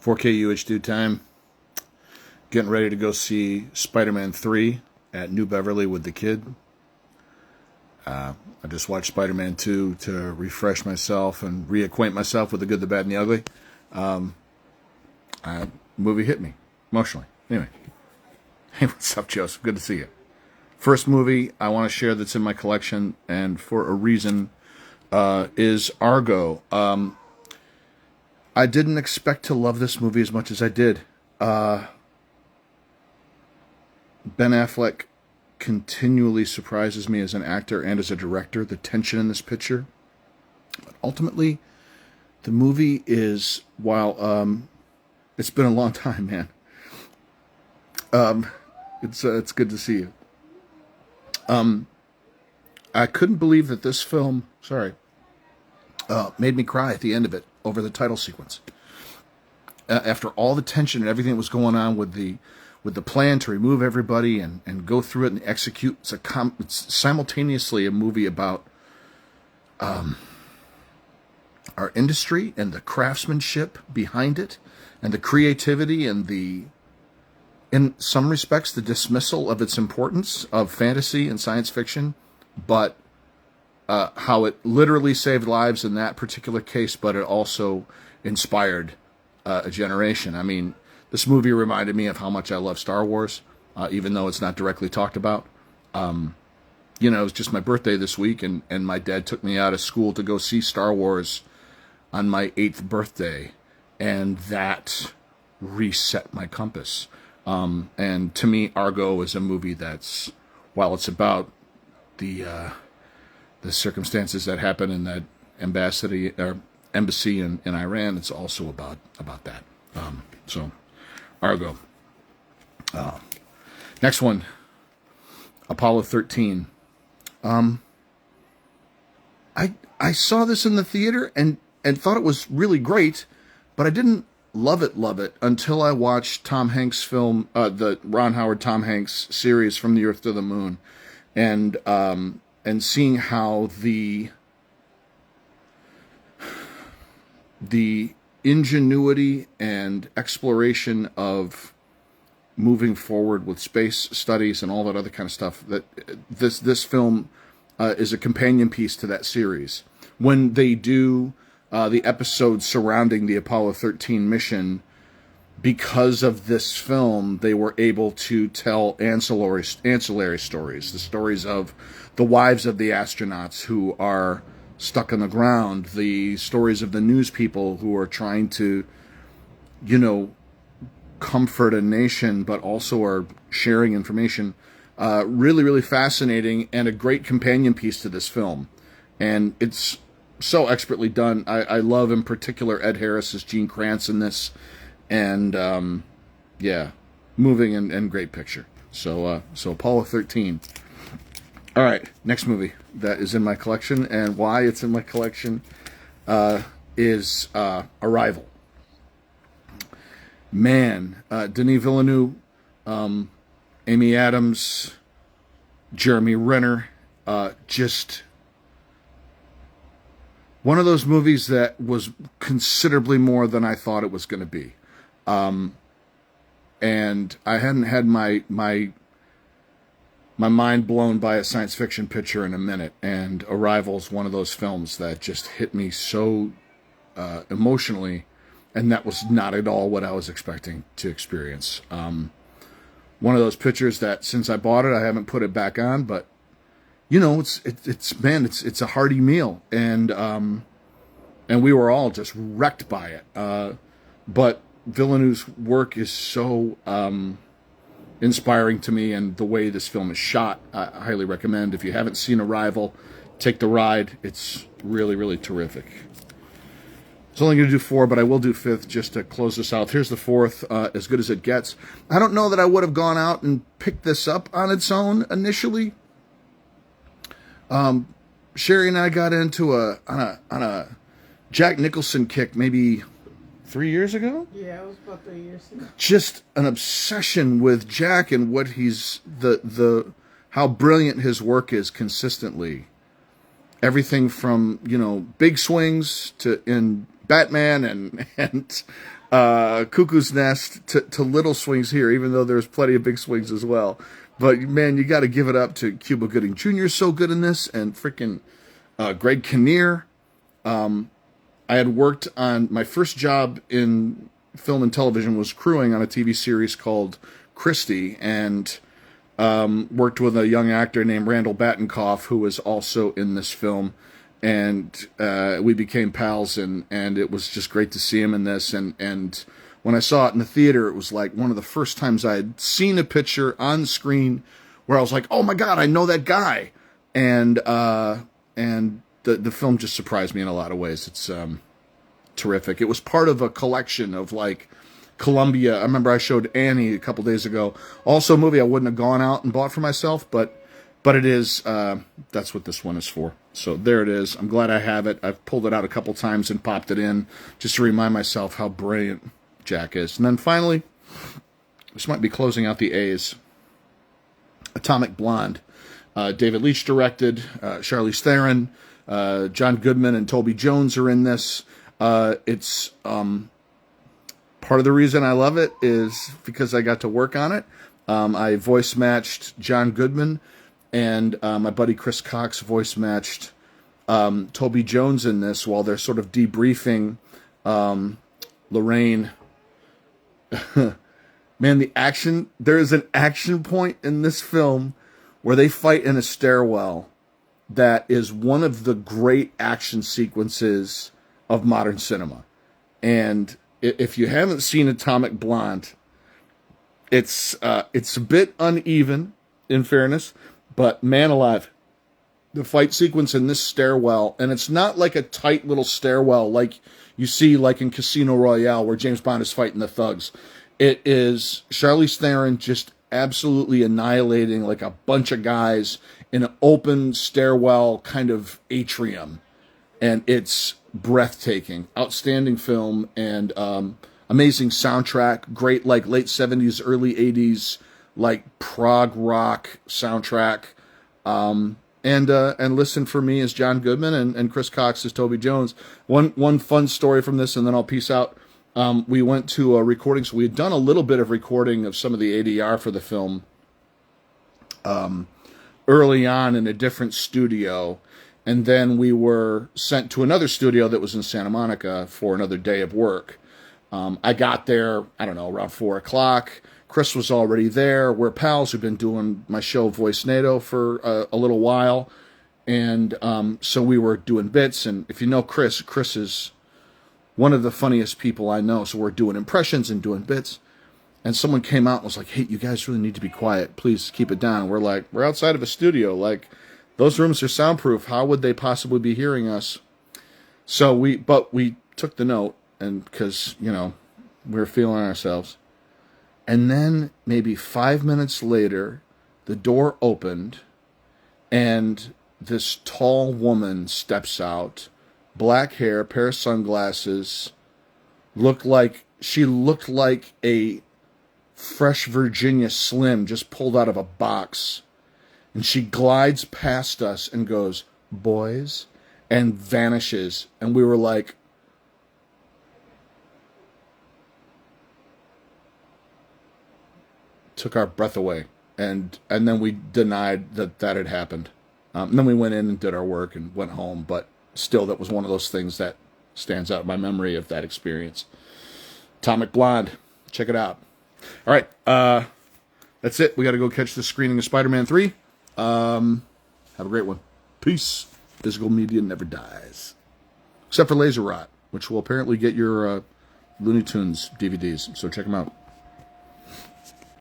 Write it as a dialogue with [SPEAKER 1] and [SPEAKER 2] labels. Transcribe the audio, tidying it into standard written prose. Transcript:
[SPEAKER 1] 4K UHD time. Getting ready to go see Spider-Man 3 at New Beverly with the kid. I just watched Spider-Man 2 to refresh myself and reacquaint myself with the good, the bad, and the ugly. Movie hit me emotionally. Anyway. Hey, what's up, Joseph? Good to see you. First movie I want to share that's in my collection, and for a reason, is ARGO. I didn't expect to love this movie as much as I did. Ben Affleck continually surprises me as an actor and as a director. The tension in this picture. But ultimately, the movie is, while it's been a long time, man. It's good to see you. I couldn't believe that this film, made me cry at the end of it over the title sequence. After all the tension and everything that was going on with the plan to remove everybody and go through it and execute, it's simultaneously a movie about our industry and the craftsmanship behind it and the creativity and in some respects, the dismissal of its importance of fantasy and science fiction, but how it literally saved lives in that particular case, but it also inspired a generation. I mean, this movie reminded me of how much I love Star Wars, even though it's not directly talked about. It was just my birthday this week, and my dad took me out of school to go see Star Wars on my 8th birthday, and that reset my compass. And to me, ARGO is a movie that's, while it's about the circumstances that happen in that embassy in Iran, it's also about that. So, ARGO. Next one, Apollo 13. I saw this in the theater and thought it was really great, but I didn't love it until I watched Tom Hanks' film, the Ron Howard Tom Hanks series From the Earth to the Moon, and seeing how the ingenuity and exploration of moving forward with space studies and all that other kind of stuff, that this film is a companion piece to that series. When they do the episodes surrounding the Apollo 13 mission, because of this film, they were able to tell ancillary stories, the stories of the wives of the astronauts who are stuck on the ground, the stories of the news people who are trying to, comfort a nation, but also are sharing information. Really, really fascinating and a great companion piece to this film. And it's so expertly done. I love, in particular, Ed Harris's Gene Kranz in this. And, moving and great picture. So Apollo 13. All right, next movie that is in my collection, and why it's in my collection is Arrival. Man, Denis Villeneuve, Amy Adams, Jeremy Renner, just one of those movies that was considerably more than I thought it was going to be. And I hadn't had my mind blown by a science fiction picture in a minute, and Arrival's one of those films that just hit me so emotionally, and that was not at all what I was expecting to experience. One of those pictures that since I bought it, I haven't put it back on, but it's a hearty meal, and we were all just wrecked by it. But Villeneuve's work is so inspiring to me, and the way this film is shot, I highly recommend. If you haven't seen Arrival, take the ride. It's really, really terrific. I was only going to do 4, but I will do 5th just to close this out. Here's the 4th, As Good as It Gets. I don't know that I would have gone out and picked this up on its own initially. Sherry and I got into on a Jack Nicholson kick maybe 3 years ago?
[SPEAKER 2] Yeah, it was about 3 years ago.
[SPEAKER 1] Just an obsession with Jack and what he's how brilliant his work is consistently. Everything from, big swings to in Batman and Cuckoo's Nest to little swings here, even though there's plenty of big swings as well. But man, you got to give it up to Cuba Gooding Jr. So good in this, and freaking Greg Kinnear. I had worked on my first job in film and television was crewing on a TV series called Christie, and worked with a young actor named Randall Battenkoff, who was also in this film. And we became pals, and it was just great to see him in this. And when I saw it in the theater, it was like one of the first times I had seen a picture on screen where I was like, oh my God, I know that guy. And the film just surprised me in a lot of ways. It's terrific. It was part of a collection of like Columbia. I remember I showed Annie a couple days ago. Also a movie I wouldn't have gone out and bought for myself, but it is, that's what this one is for. So there it is. I'm glad I have it. I've pulled it out a couple times and popped it in just to remind myself how brilliant Jack is. And then finally, this might be closing out the A's. Atomic Blonde. David Leitch directed, Charlize Theron, John Goodman and Toby Jones are in this. It's part of the reason I love it is because I got to work on it. I voice matched John Goodman, and my buddy Chris Cox voice matched Toby Jones in this while they're sort of debriefing Lorraine. Man, the action, there is an action point in this film where they fight in a stairwell that is one of the great action sequences of modern cinema. And if you haven't seen Atomic Blonde, it's a bit uneven, in fairness, but man alive, the fight sequence in this stairwell, and it's not like a tight little stairwell like you see like in Casino Royale where James Bond is fighting the thugs. It is Charlize Theron just absolutely annihilating like a bunch of guys in an open stairwell kind of atrium. And it's breathtaking. Outstanding film, and amazing soundtrack. Great like late 70s, early 80s like prog rock soundtrack. And Listen for Me is John Goodman, and Chris Cox is Toby Jones. One fun story from this, and then I'll peace out. We went to a recording, so we had done a little bit of recording of some of the ADR for the film early on in a different studio, and then we were sent to another studio that was in Santa Monica for another day of work. I got there, I don't know, around 4 o'clock. Chris was already there. We're pals. We've been doing my show Voice NATO for a little while, and so we were doing bits. And if you know Chris is one of the funniest people I know. So we're doing impressions and doing bits. And someone came out and was like, hey, you guys really need to be quiet. Please keep it down. We're like, we're outside of a studio. Like, those rooms are soundproof. How would they possibly be hearing us? So we took the note, and because, you know, we were feeling ourselves. And then maybe 5 minutes later, the door opened, and this tall woman steps out. Black hair, pair of sunglasses, looked like a fresh Virginia Slim just pulled out of a box. And she glides past us and goes, boys, and vanishes. And we were like, took our breath away. And then we denied that had happened. And then we went in and did our work and went home. But still, that was one of those things that stands out in my memory of that experience. Atomic Blonde. Check it out. All right. That's it. We got to go catch the screening of Spider-Man 3. Have a great one. Peace. Physical media never dies. Except for Laser Rot, which will apparently get your Looney Tunes DVDs. So check them out.